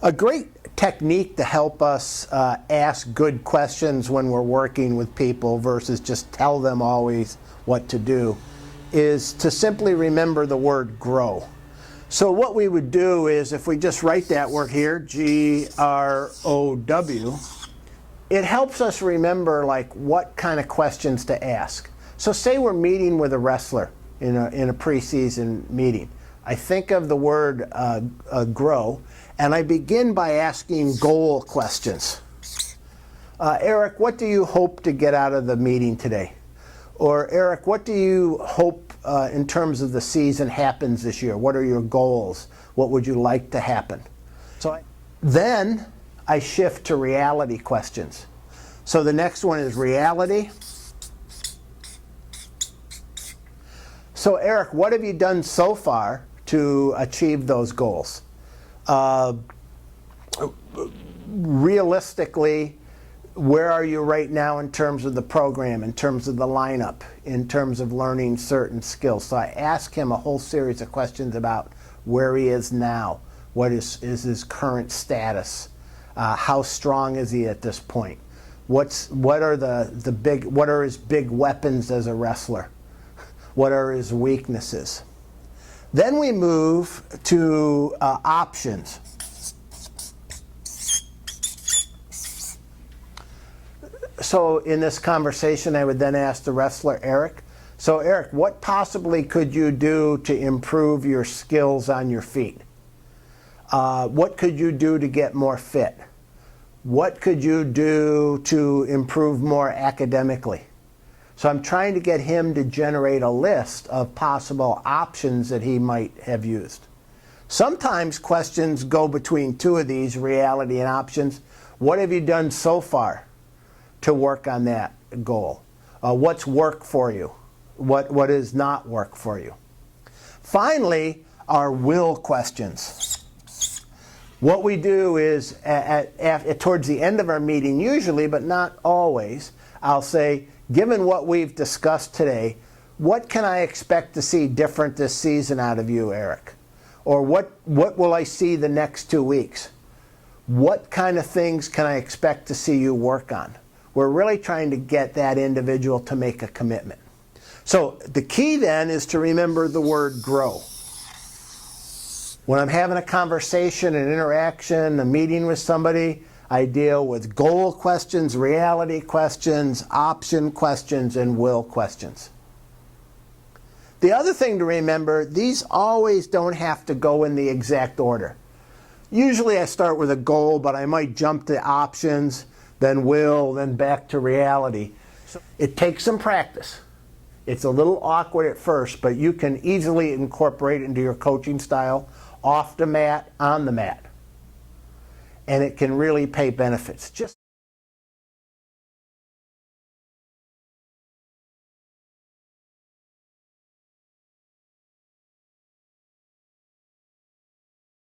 A great technique to help us ask good questions when we're working with people versus just tell them always what to do is to simply remember the word grow. So what we would do is if we just write that word here, G-R-O-W, it helps us remember like what kind of questions to ask. So say we're meeting with a wrestler in a preseason meeting. I think of the word grow, and I begin by asking goal questions. Eric, what do you hope to get out of the meeting today? Or Eric, what do you hope in terms of the season happens this year? What are your goals? What would you like to happen? Then I shift to reality questions. So the next one is reality. So Eric, what have you done so far to achieve those goals? Realistically, where are you right now in terms of the program, in terms of the lineup, in terms of learning certain skills? So I ask him a whole series of questions about where he is now, what is his current status, how strong is he at this point, what are his big weapons as a wrestler, what are his weaknesses. Then we move to options. So in this conversation, I would then ask the wrestler, Eric, so Eric, what possibly could you do to improve your skills on your feet? What could you do to get more fit? What could you do to improve more academically? So I'm trying to get him to generate a list of possible options that he might have used. Sometimes questions go between two of these, reality and options. What have you done so far to work on that goal? What's worked for you? What does not work for you? Finally, our will questions. What we do is towards the end of our meeting, usually, but not always, I'll say, given what we've discussed today, what can I expect to see different this season out of you, Eric? Or what will I see the next 2 weeks? What kind of things can I expect to see you work on? We're really trying to get that individual to make a commitment. So the key then is to remember the word grow. When I'm having a conversation, an interaction, a meeting with somebody, I deal with goal questions, reality questions, option questions, and will questions. The other thing to remember, these always don't have to go in the exact order. Usually I start with a goal, but I might jump to options, then will, then back to reality. So it takes some practice. It's a little awkward at first, but you can easily incorporate it into your coaching style, off the mat, on the mat. And it can really pay benefits.